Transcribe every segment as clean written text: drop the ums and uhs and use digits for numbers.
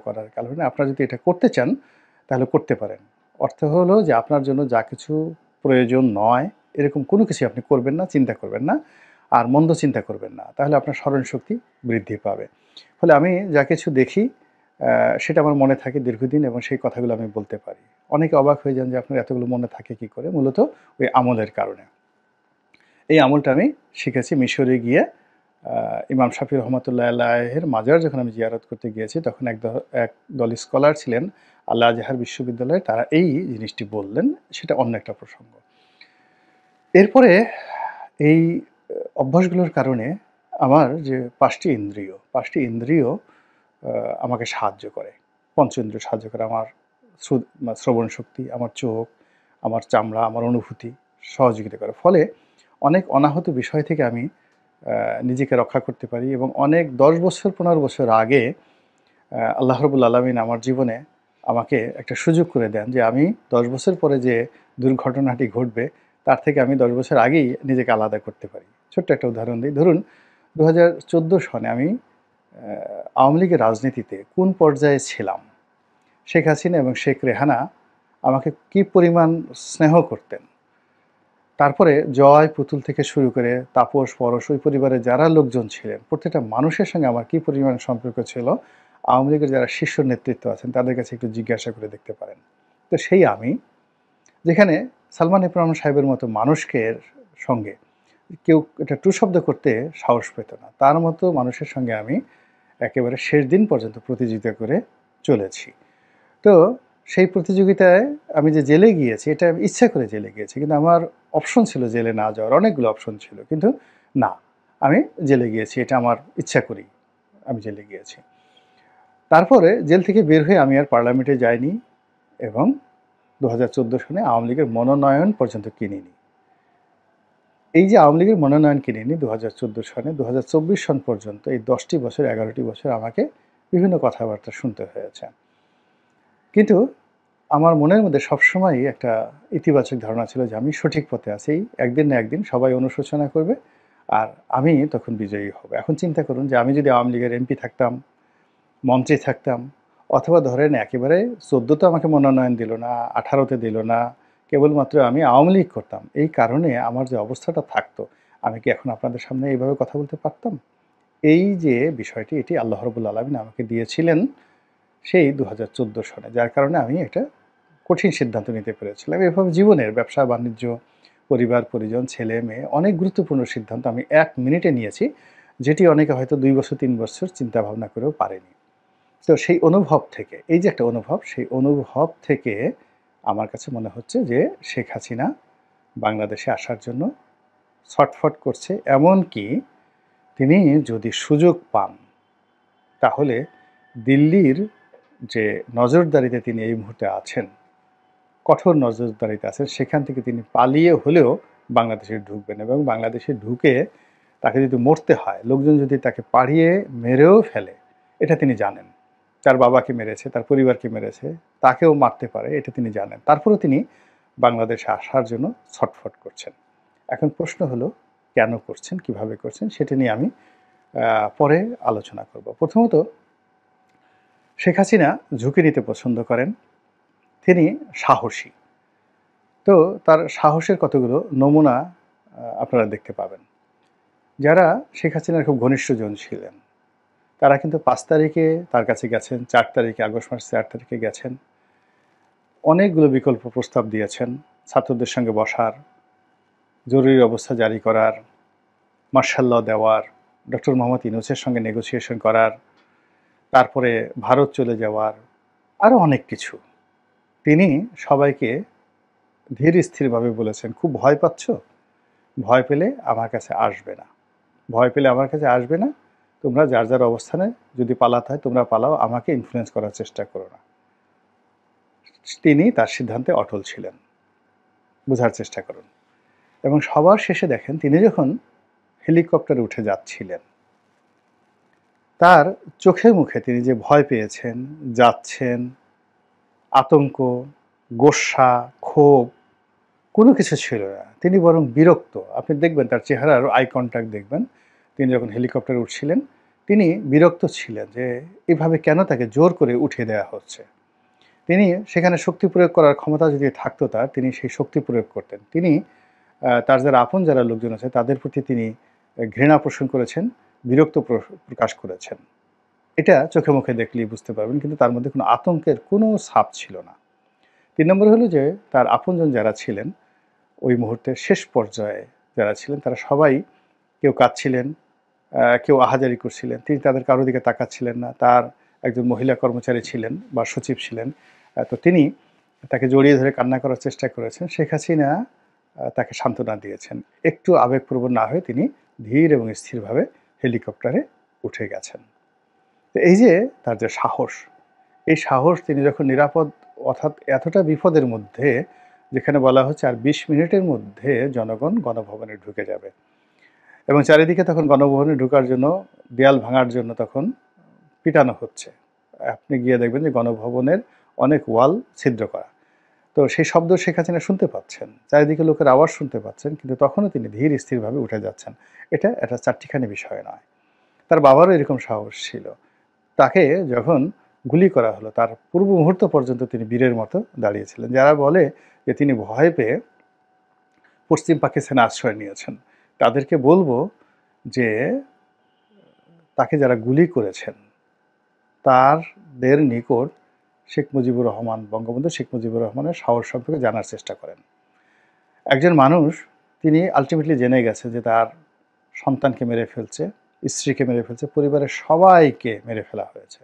করার কারণে আপনারা যদি এটা করতে চান তাহলে করতে পারেন। অর্থ হলো যে আপনার জন্য যা কিছু প্রয়োজন নয় এরকম কোনো কিছু আপনি করবেন না, চিন্তা করবেন না, আর মন্দ চিন্তা করবেন না। তাহলে আপনার স্মরণশক্তি বৃদ্ধি পাবে। ফলে আমি যা কিছু দেখি সেটা আমার মনে থাকে দীর্ঘদিন এবং সেই কথাগুলো আমি বলতে পারি। অনেকে অবাক হয়ে যান যে আপনার এতগুলো মনে থাকে কী করে? মূলত ওই আমলের কারণে। এই আমলটা আমি শিখেছি মিশরে গিয়ে। ইমাম শাফি রহমতুল্লাহ আলাইহির মাজার যখন আমি জিয়ারত করতে গিয়েছি তখন একদল স্কলার ছিলেন আল আজহার বিশ্ববিদ্যালয়ে, তারা এই জিনিসটি বললেন। সেটা অন্য একটা প্রসঙ্গ। এরপরে এই অভ্যাসগুলোর কারণে আমার যে ৫টি ইন্দ্রিয় আমাকে সাহায্য করে। পঞ্চেন্দ্রিয় সাহায্য করে। আমার শ্রবণ শক্তি, আমার চোখ, আমার চামড়া, আমার অনুভূতি সহযোগিতা করে। ফলে অনেক অনাহত বিষয় থেকে আমি নিজেকে রক্ষা করতে পারি এবং অনেক ১০ বছর ১৫ বছর আগে আল্লাহ রাব্বুল আলামিন আমার জীবনে আমাকে একটা সুযোগ করে দেন যে আমি ১০ বছর পরে যে দুর্ঘটনাটি ঘটবে তার থেকে আমি ১০ বছর আগেই নিজেকে আলাদা করতে পারি। ছোট্ট একটা উদাহরণ দিই। ধরুন ২০১৪ সনে আমি আওয়ামী লীগের রাজনীতিতে কোন পর্যায়ে ছিলাম, শেখ হাসিনা এবং শেখ রেহানা আমাকে কী পরিমাণ স্নেহ করতেন। তারপরে জয়, পুতুল থেকে শুরু করে তাপস, পরশ, ওই পরিবারের যারা লোকজন ছিলেন প্রত্যেকটা মানুষের সঙ্গে আমার কী পরিমাণ সম্পর্ক ছিল, আওয়ামী লীগের যারা শীর্ষ নেতৃত্ব আছেন তাদের কাছে একটু জিজ্ঞাসা করে দেখতে পারেন। তো সেই আমি, যেখানে সালমান এফ রহমান সাহেবের মতো মানুষকে সঙ্গে কেউ এটা টু শব্দ করতে সাহস পেত না, তার মতো মানুষের সঙ্গে আমি একেবারে শেষ দিন পর্যন্ত প্রতিযোগিতা করে চলেছি। তো সেই প্রতিযোগিতায় আমি যে জেলে গিয়েছি এটা আমি ইচ্ছা করে জেলে গিয়েছি, কিন্তু আমার অপশন ছিল জেলে না যাওয়ার, অনেকগুলো অপশন ছিল, কিন্তু না, আমি জেলে গিয়েছি, এটা আমার ইচ্ছা করি আমি জেলে গিয়েছি। তারপরে জেল থেকে বের হয়ে আমি আর পার্লামেন্টে যাইনি এবং ২০১৪ সনে আওয়ামী লীগের মনোনয়ন পর্যন্ত কিনিনি। এই যে আওয়ামী লীগের মনোনয়ন কিনিনি ২০১৪ সনে, ২০২৪ সন পর্যন্ত এই ১০টি বছর ১১টি বছর আমাকে বিভিন্ন কথাবার্তা শুনতে হয়েছে। কিন্তু আমার মনের মধ্যে সবসময়ই একটা ইতিবাচক ধারণা ছিল যে আমি সঠিক পথে আছি। একদিন না একদিন সবাই অনুশোচনা করবে আর আমি তখন বিজয়ী হব। এখন চিন্তা করুন যে আমি যদি আওয়ামী লীগের এমপি থাকতাম, মন্ত্রী থাকতাম, অথবা ধরেন একেবারে ১৪তে আমাকে মনোনয়ন দিল না, 18তে দিল না, কেবলমাত্র আমি আওয়ামী লীগ করতাম, এই কারণে আমার যে অবস্থাটা থাকতো, আমি কি এখন আপনাদের সামনে এইভাবে কথা বলতে পারতাম? এই যে বিষয়টি, এটি আল্লাহ রাব্বুল আলামিন আমাকে দিয়েছিলেন সেই ২০১৪ সনে, যার কারণে আমি একটা কঠিন সিদ্ধান্ত নিতে পেরেছিলাম। এভাবে জীবনের ব্যবসা বাণিজ্য, পরিবার পরিজন, ছেলে মেয়ে, অনেক গুরুত্বপূর্ণ সিদ্ধান্ত আমি ১ মিনিটে নিয়েছি, যেটি অনেকে হয়তো ২ বছর ৩ বছর চিন্তা ভাবনা করেও পারেনি। তো সেই অনুভব থেকে, এই যে একটা অনুভব, সেই অনুভব থেকে আমার কাছে মনে হচ্ছে যে শেখ হাসিনা বাংলাদেশে আসার জন্য ছটফট করছে। এমনকি তিনি যদি সুযোগ পান তাহলে দিল্লির যে নজরদারিতে তিনি এই মুহূর্তে আছেন, কঠোর নজরদারিতে আছেন, সেখান থেকে তিনি পালিয়ে হলেও বাংলাদেশে ঢুকবেন এবং বাংলাদেশে ঢুকে তাকে যদি মরতে হয়, লোকজন যদি তাকে পাড়িয়ে মেরেও ফেলে, এটা তিনি জানেন। তার বাবাকে মেরেছে, তার পরিবারকে মেরেছে, তাকেও মারতে পারে, এটা তিনি জানেন। তারপরেও তিনি বাংলাদেশে আসার জন্য ছটফট করছেন। এখন প্রশ্ন হলো কেন করছেন, কিভাবে করছেন, সেটা নিয়ে আমি পরে আলোচনা করব। প্রথমত, শেখ হাসিনা ঝুঁকি নিতে পছন্দ করেন, তিনি সাহসী। তো তার সাহসের কতগুলো নমুনা আপনারা দেখতে পাবেন। যারা শেখ হাসিনার খুব ঘনিষ্ঠজন ছিলেন তারা কিন্তু ৫ তারিখে তার কাছে গেছেন, ৪ তারিখে, আগস্ট মাসের ৪ তারিখে গেছেন, অনেকগুলো বিকল্প প্রস্তাব দিয়েছেন, ছাত্রদের সঙ্গে বসার, জরুরি অবস্থা জারি করার, মার্শাল ল দেওয়ার, ডক্টর মোহাম্মদ ইউনূসের সঙ্গে নেগোসিয়েশন করার, তারপরে ভারত চলে যাওয়ার, আরও অনেক কিছু। তিনি সবাইকে ধীর স্থিরভাবে বলেছেন, খুব ভয় পাচ্ছ? ভয় পেলে আমার কাছে আসবে না, ভয় পেলে আমার কাছে আসবে না, তোমরা যার যার অবস্থানে যদি পালাতে হয় তোমরা পালাও, আমাকে ইনফ্লুয়েন্স করার চেষ্টা করো না। তিনি তার সিদ্ধান্তে অটল ছিলেন, বোঝার চেষ্টা করুন। এবং সবার শেষে দেখেন তিনি যখন হেলিকপ্টারে উঠে যাচ্ছিলেন, তার চোখে মুখে তিনি যে ভয় পেয়েছেন, যাচ্ছেন, আতঙ্ক, গোস্বা, ক্ষোভ কোনো কিছু ছিল না। তিনি বরং বিরক্ত। আপনি দেখবেন তার চেহারার আই কন্ট্যাক্ট দেখবেন, তিনি যখন হেলিকপ্টারে উঠছিলেন তিনি বিরক্ত ছিলেন যে এভাবে কেন তাকে জোর করে উঠিয়ে দেওয়া হচ্ছে। তিনি সেখানে শক্তি প্রয়োগ করার ক্ষমতা যদি থাকতো তার, তিনি সেই শক্তি প্রয়োগ করতেন। তিনি তার যারা আপন যারা লোকজন আছে তাদের প্রতি তিনি ঘৃণা পোষণ করেছেন, বিরক্ত প্রকাশ করেছেন। এটা চোখে মুখে দেখলেই বুঝতে পারবেন, কিন্তু তার মধ্যে কোনো আতঙ্কের কোনো ছাপ ছিল না। ৩ নম্বর হলো যে তার আপনজন যারা ছিলেন ওই মুহূর্তের শেষ পর্যায়ে যারা ছিলেন তারা সবাই কেউ কাঁদছিলেন, কেউ আহাজারি করছিলেন। তিনি তাদের কারো দিকে তাকাচ্ছিলেন না। তার একজন মহিলা কর্মচারী ছিলেন বা সচিব ছিলেন। তো তিনি তাকে জড়িয়ে ধরে কান্না করার চেষ্টা করেছেন। শেখ হাসিনা তাকে সান্ত্বনা দিয়েছেন। একটু আবেগপ্রবণ না হয়ে তিনি ধীর এবং স্থিরভাবে হেলিকপ্টারে উঠে গেছেন। তো এই যে তার যে সাহস, এই সাহস তিনি যখন নিরাপদ, অর্থাৎ এতটা বিপদের মধ্যে, যেখানে বলা হচ্ছে আর ২০ মিনিটের মধ্যে জনগণ গণভবনে ঢুকে যাবে এবং চারিদিকে তখন গণভবনে ঢোকার জন্য, দেয়াল ভাঙার জন্য তখন পিটানো হচ্ছে। আপনি গিয়ে দেখবেন যে গণভবনের অনেক ওয়াল ছিদ্র করা। তো সেই শব্দ শেখ হাসিনা শুনতে পাচ্ছেন, চারিদিকে লোকের আওয়াজ শুনতে পাচ্ছেন, কিন্তু তখনও তিনি ধীর স্থিরভাবে উঠে যাচ্ছেন। এটা একটা চারটিখানি বিষয় নয়। তার বাবারও এরকম সাহস ছিল। তাকে যখন গুলি করা হলো তার পূর্ব মুহূর্ত পর্যন্ত তিনি বীরের মতো দাঁড়িয়েছিলেন। যারা বলে যে তিনি ভয় পেয়ে পশ্চিম পাকিস্তানে আশ্রয় নিয়েছেন, তাদেরকে বলবো যে তাকে যারা গুলি করেছেন তাদের নিকট শেখ মুজিবুর রহমান, বঙ্গবন্ধু শেখ মুজিবুর রহমানের সাহস সম্পর্কে জানার চেষ্টা করেন। একজন মানুষ, তিনি আলটিমেটলি জেনে গেছে যে তার সন্তানকে মেরে ফেলছে, স্ত্রীকে মেরে ফেলছে, পরিবারের সবাইকে মেরে ফেলা হয়েছে।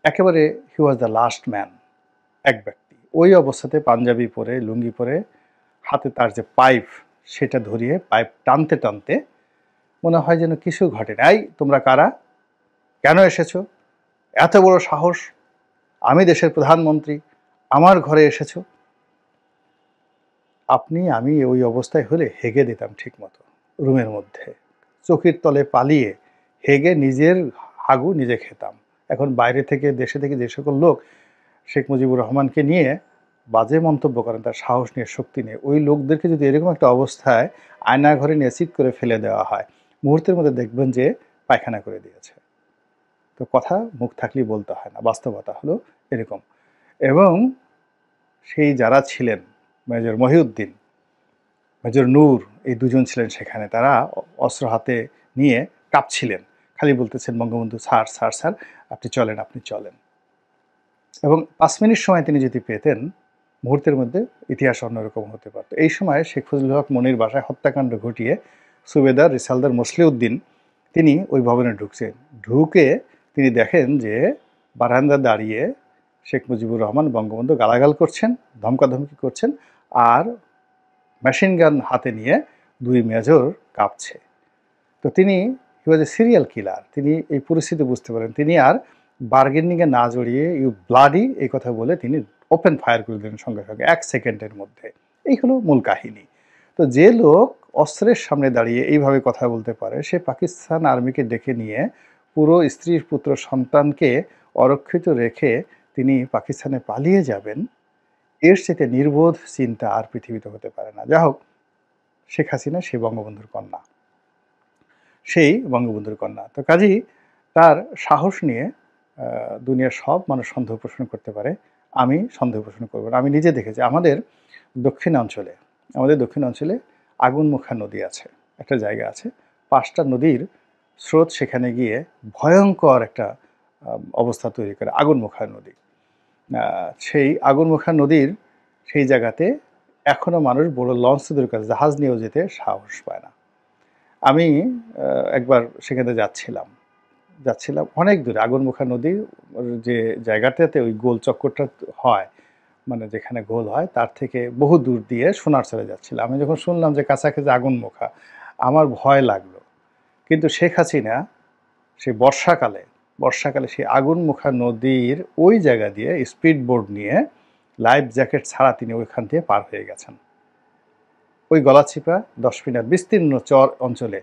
একেবারে হি ওয়াজ দ্য লাস্ট ম্যান, এক ব্যক্তি। ওই অবস্থাতে পাঞ্জাবি পরে, লুঙ্গি পরে, হাতে তার যে পাইপ সেটা ধরিয়ে পাইপ টানতে টানতে মনে হয় যেন কিছু ঘটে নাই। তোমরা কারা? কেন এসেছো? এত বড় সাহস! আমি দেশের প্রধানমন্ত্রী, আমার ঘরে এসেছো? আপনি আমি ওই অবস্থায় হলে হেগে দিতাম ঠিকমতো রুমের মধ্যে, চকির তলে পালিয়ে হেগে নিজের হাগু নিজে খেতাম। এখন বাইরে থেকে, দেশে থেকে যে সকল লোক শেখ মুজিবুর রহমানকে নিয়ে বাজে মন্তব্য করেন, তার সাহস নিয়ে, শক্তি নিয়ে, ওই লোকদেরকে যদি এরকম একটা অবস্থায় আয়না ঘরে নিয়ে চিৎ করে ফেলে দেওয়া হয়, মুহূর্তের মধ্যে দেখবেন যে পায়খানা করে দিয়েছে। তো কথা মুখ থাকলেই বলতে হয় না, বাস্তবতা হলো এরকম। এবং সেই যারা ছিলেন, মেজর মহিউদ্দিন, মেজর নূর, এই দুজন ছিলেন সেখানে। তারা অস্ত্র হাতে নিয়ে কাঁপছিলেন, খালি বলতেছেন বঙ্গবন্ধু স্যার, স্যার, স্যার, আপনি চলেন, আপনি চলেন। এবং ৫ মিনিট সময় তিনি যদি পেতেন, মুহূর্তের মধ্যে ইতিহাস অন্যরকম হতে পারত। এই সময় শেখ ফজলুল হক মনির বাসায় হত্যাকাণ্ড ঘটিয়ে সুবেদার রিসালদার মসলিউদ্দিন তিনি ওই ভবনে ঢুকছেন। ঢুকে তিনি দেখেন যে বারান্দা দাঁড়িয়ে শেখ মুজিবুর রহমান বঙ্গবন্ধু গালাগাল করছেন, ধমকাধমকি করছেন, আর মেশিন গান হাতে নিয়ে দুই মেজর কাঁপছে। তো তিনি, হি ওয়াজ এ সিরিয়াল কিলার, তিনি এই পরিস্থিতি বুঝতে পারেন। তিনি আর বার্গেনিংয়ে না জড়িয়ে ইউ ব্লাডি এই কথা বলে তিনি ওপেন ফায়ার করে দিলেন সঙ্গে সঙ্গে ১ সেকেন্ডের মধ্যে। এই হলো মূল কাহিনী। তো যে লোক অস্ত্রের সামনে দাঁড়িয়ে এইভাবে কথা বলতে পারে, সে পাকিস্তান আর্মিকে ডেকে নিয়ে পুরো স্ত্রী, পুত্র, সন্তানকে অরক্ষিত রেখে তিনি পাকিস্তানে পালিয়ে যাবেন, এর চাইতে নির্বোধ চিন্তা আর পৃথিবীতে হতে পারে না। যা হোক, শেখ হাসিনা সেই বঙ্গবন্ধুর কন্যা, সেই বঙ্গবন্ধুর কন্যা। তো কাজেই তার সাহস নিয়ে দুনিয়ার সব মানুষ সন্দেহ পোষণ করতে পারে, আমি সন্দেহ পোষণ করব না। আমি নিজে দেখেছি আমাদের দক্ষিণাঞ্চলে, আগুনমুখা নদী আছে, একটা জায়গা আছে, ৫টা নদীর স্রোত সেখানে গিয়ে ভয়ঙ্কর একটা অবস্থা তৈরি করে, আগুনমুখা নদী। সেই আগুনমুখা নদীর সেই জায়গাতে এখনও মানুষ বড় লঞ্চ তৈরি করে, জাহাজ নিয়েও যেতে সাহস পায় না। আমি একবার সেখানে যাচ্ছিলাম অনেক দূরে, আগুনমুখা নদীর যে জায়গাটাতে ওই গোল চক্করটা হয়, মানে যেখানে গোল হয়, তার থেকে বহু দূর দিয়ে সোনারচরে যাচ্ছিলাম। আমি যখন শুনলাম যে কাছাকাছি আগুনমুখা, আমার ভয় লাগলো। কিন্তু শেখ হাসিনা সেই বর্ষাকালে সেই আগুনমুখা নদীর ওই জায়গা দিয়ে স্পিড বোর্ড নিয়ে, লাইফ জ্যাকেট ছাড়া তিনি ওইখান দিয়ে পার হয়ে গেছেন। ওই গলাচিপা ১০ মিনার বিস্তীর্ণ চর অঞ্চলে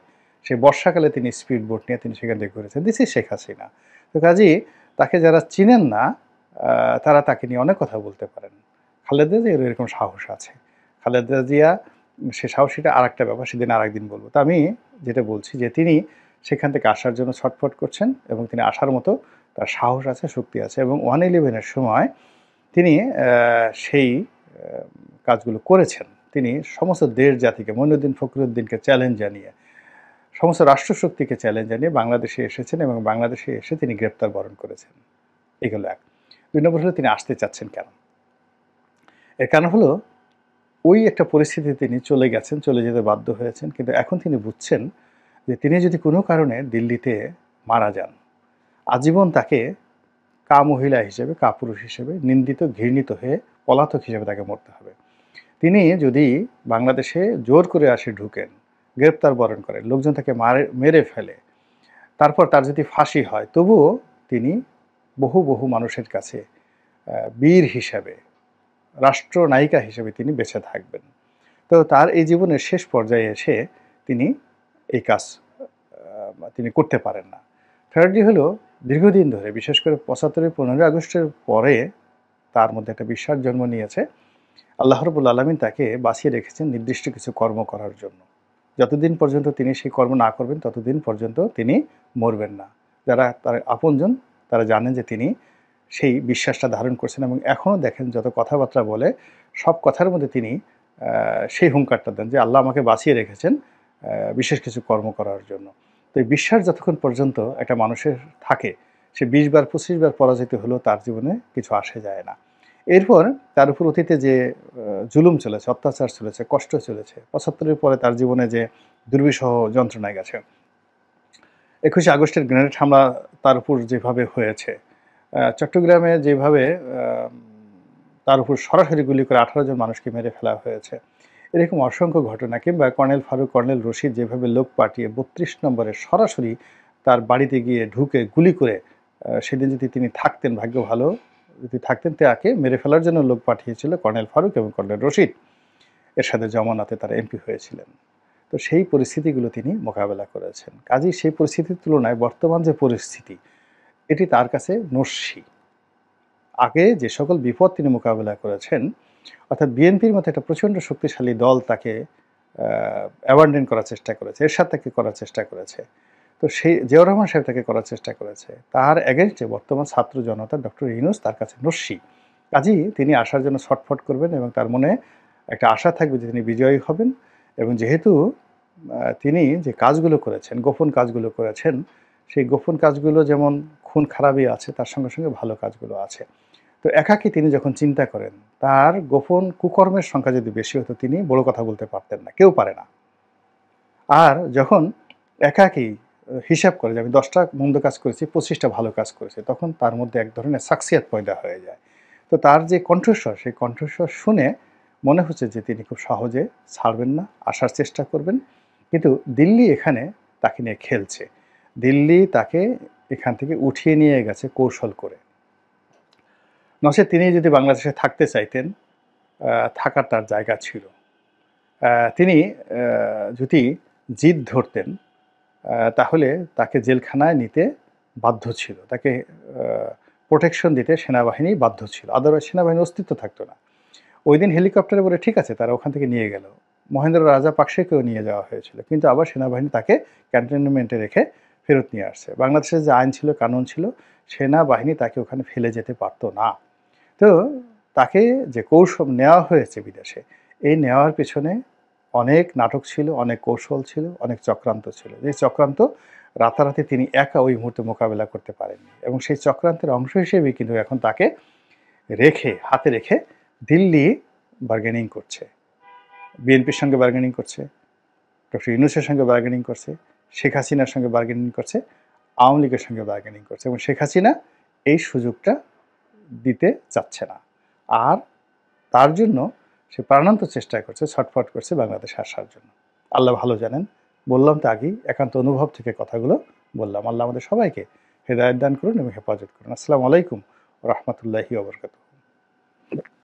সেই বর্ষাকালে তিনি স্পিড বোট নিয়ে তিনি সেখান থেকে ঘুরেছেন। This is Sheikh Hasina. তো কাজেই তাকে যারা চিনেন না, তারা তাকে নিয়ে অনেক কথা বলতে পারেন। খালেদা জিয়ার এরকম সাহস আছে। খালেদা জিয়া, সে সাহসীটা আর একটা ব্যাপার, সেদিন আর একদিন বলবো। তো আমি যেটা বলছি যে তিনি সেখান থেকে আসার জন্য ছটফট করছেন এবং তিনি আসার মতো তার সাহস আছে, শক্তি আছে এবং 1/11-এর সময় তিনি সেই কাজগুলো করেছেন। তিনি সমস্ত দেশ জাতিকে, মঈনুদ্দিন ফখরুদ্দিনকে চ্যালেঞ্জ জানিয়ে, সমস্ত রাষ্ট্রশক্তিকে চ্যালেঞ্জ জানিয়ে বাংলাদেশে এসেছেন এবং বাংলাদেশে এসে তিনি গ্রেপ্তার বরণ করেছেন। এগুলো এক। ২ নম্বর হলো তিনি আসতে চাচ্ছেন কেন? এর কারণ হলো ওই একটা পরিস্থিতিতে তিনি চলে গেছেন, চলে যেতে বাধ্য হয়েছেন। কিন্তু এখন তিনি বুঝছেন যে তিনি যদি কোনো কারণে দিল্লিতে মারা যান, আজীবন তাকে মহিলা হিসেবে, পুরুষ হিসেবে নিন্দিত, ঘৃণিত হয়ে পলাতক হিসেবে তাকে মরতে হবে। তিনি যদি বাংলাদেশে জোর করে আসে ঢুকেন, গ্রেপ্তার বরণ করেন, লোকজন তাকে মেরে ফেলে, তারপর তার যদি ফাঁসি হয়, তবুও তিনি বহু মানুষের কাছে বীর হিসাবে, রাষ্ট্রনায়িকা হিসেবে তিনি বেঁচে থাকবেন। তো তার এই জীবনের শেষ পর্যায়ে এসে তিনি এই কাজ তিনি করতে পারেন না। থার্ডলি হলো দীর্ঘদিন ধরে, বিশেষ করে ৭৫-এর ১৫ই আগস্টের পরে তার মধ্যে একটা বিশ্বাস জন্ম নিয়েছে। আল্লাহ রাব্বুল আলামিন তাকে বাঁচিয়ে রেখেছেন নির্দিষ্ট কিছু কর্ম করার জন্য। যতদিন পর্যন্ত তিনি সেই কর্ম না করবেন, ততদিন পর্যন্ত তিনি মরবেন না। যারা তার আপনজন তারা জানেন যে তিনি সেই বিশ্বাসটা ধারণ করছেন এবং এখনও দেখেন যত কথাবার্তা বলে, সব কথার মধ্যে তিনি সেই হুঙ্কারটা দেন যে আল্লাহ আমাকে বাঁচিয়ে রেখেছেন বিশেষ কিছু কর্ম করার জন্য। তো এই বিশ্বাস যতক্ষণ পর্যন্ত একটা মানুষের থাকে, সে ২০ বার ২৫ বার পরাজিত হলেও তার জীবনে কিছু আসে যায় না। এরপর তার উপর অতীতে যে জুলুম চলেছে, অত্যাচার চলেছে, কষ্ট চলেছে, ৭৫-এর পরে তার জীবনে যে দুর্বিষহ যন্ত্রণায় গেছে, ২১শে আগস্টের গ্রেনেড হামলা তার উপর যেভাবে হয়েছে, চট্টগ্রামে যেভাবে তার উপর সরাসরি গুলি করে ১৮ জন মানুষকে মেরে ফেলা হয়েছে, এরকম অসংখ্য ঘটনা, কিংবা কর্নেল ফারুক, কর্নেল রশিদ যেভাবে লোক পাঠিয়ে ৩২ নম্বরে সরাসরি তার বাড়িতে গিয়ে ঢুকে গুলি করে, সেদিন যদি তিনি থাকতেন, ভাগ্য ভালো, যদি থাকতেন তাকে মেরে ফেলার জন্য লোক পাঠিয়েছিল কর্নেল ফারুক এবং কর্নেল রশিদ। এরশাদের জমানাতে তারা এমপি হয়েছিলেন। তো সেই পরিস্থিতিগুলো তিনি মোকাবেলা করেছেন। কাজেই সেই পরিস্থিতির তুলনায় বর্তমান যে পরিস্থিতি, এটি তার কাছে নস্যি। আগে যে সকল বিপদ তিনি মোকাবেলা করেছেন, অর্থাৎ বিএনপির মতো একটা প্রচণ্ড শক্তিশালী দল তাকে অ্যাবান্ডন করার চেষ্টা করেছে, এরশাদ তাকে করার চেষ্টা করেছে, তো সেই জিয়াউর রহমান সাহেব তাকে করার চেষ্টা করেছে, তার এগেনস্টে বর্তমান ছাত্র জনতা ডক্টর ইউনূস তার কাছে নস্যি। কাজেই তিনি আসার জন্য ছটফট করবেন এবং তার মনে একটা আশা থাকবে যে তিনি বিজয়ী হবেন। এবং যেহেতু তিনি যে কাজগুলো করেছেন, গোপন কাজগুলো করেছেন, সেই গোপন কাজগুলো যেমন খুন খারাপই আছে, তার সঙ্গে সঙ্গে ভালো কাজগুলো আছে। তো একাকী তিনি যখন চিন্তা করেন, তার গোপন কুকর্মের সংখ্যা যদি বেশি হতো, তিনি বড় কথা বলতে পারতেন না, কেউ পারে না। আর যখন একাকী হিসাব করে যে আমি ১০টা মন্দ কাজ করেছি, ২৫টা ভালো কাজ করেছি, তখন তার মধ্যে এক ধরনের শাখসিয়াত পয়দা হয়ে যায়। তো তার যে কণ্ঠস্বর, সেই কণ্ঠস্বর শুনে মনে হচ্ছে যে তিনি খুব সহজে ছাড়বেন না, আসার চেষ্টা করবেন। কিন্তু দিল্লি এখানে তাকে নিয়ে খেলছে। দিল্লি তাকে এখান থেকে উঠিয়ে নিয়ে গেছে কৌশল করে। নচেৎ তিনি যদি বাংলাদেশে থাকতে চাইতেন, থাকার তার জায়গা ছিল। তিনি যদি জিদ ধরতেন, তাহলে তাকে জেলখানায় নিতে বাধ্য ছিল, তাকে প্রোটেকশন দিতে সেনাবাহিনী বাধ্য ছিল, আদারওয়াইজ সেনাবাহিনীর অস্তিত্ব থাকতো না। ওই দিন হেলিকপ্টারে করে ঠিক আছে, তারা ওখান থেকে নিয়ে গেল, মহেন্দ্র রাজাপাকসেকেও নিয়ে যাওয়া হয়েছিল, কিন্তু আবার সেনাবাহিনী তাকে ক্যান্টনমেন্টে রেখে ফেরত নিয়ে আসছে। বাংলাদেশের যে আইন ছিল, কানুন ছিল, সেনাবাহিনী তাকে ওখানে ফেলে যেতে পারতো না। তো তাকে যে কৌশল নেওয়া হয়েছে বিদেশে, এই নেওয়ার পিছনে অনেক নাটক ছিল, অনেক কৌশল ছিল, অনেক চক্রান্ত ছিল। যে চক্রান্ত রাতারাতি তিনি একা ওই মুহূর্তে মোকাবেলা করতে পারেননি, এবং সেই চক্রান্তের অংশ হিসেবেই কিন্তু এখন তাকে হাতে রেখে দিল্লি বার্গেনিং করছে, বিএনপির সঙ্গে বার্গেনিং করছে, ডক্টর ইউনূসের সঙ্গে বার্গেনিং করছে, শেখ হাসিনার সঙ্গে বার্গেনিং করছে, আওয়ামী লীগের সঙ্গে বার্গেনিং করছে, এবং শেখ হাসিনা এই সুযোগটা দিতে চাচ্ছে না। আর তার জন্য সে প্রাণান্ত চেষ্টা করছে, ছটফট করছে বাংলাদেশে আসার জন্য। আল্লাহ ভালো জানেন, বললাম তো আগেই, একান্ত অনুভব থেকে কথাগুলো বললাম। আল্লাহ আমাদের সবাইকে হেদায়েত দান করুন এবং হেফাজত করুন। আসসালামু আলাইকুম ওয়া রাহমাতুল্লাহি ওয়া বারাকাতুহু।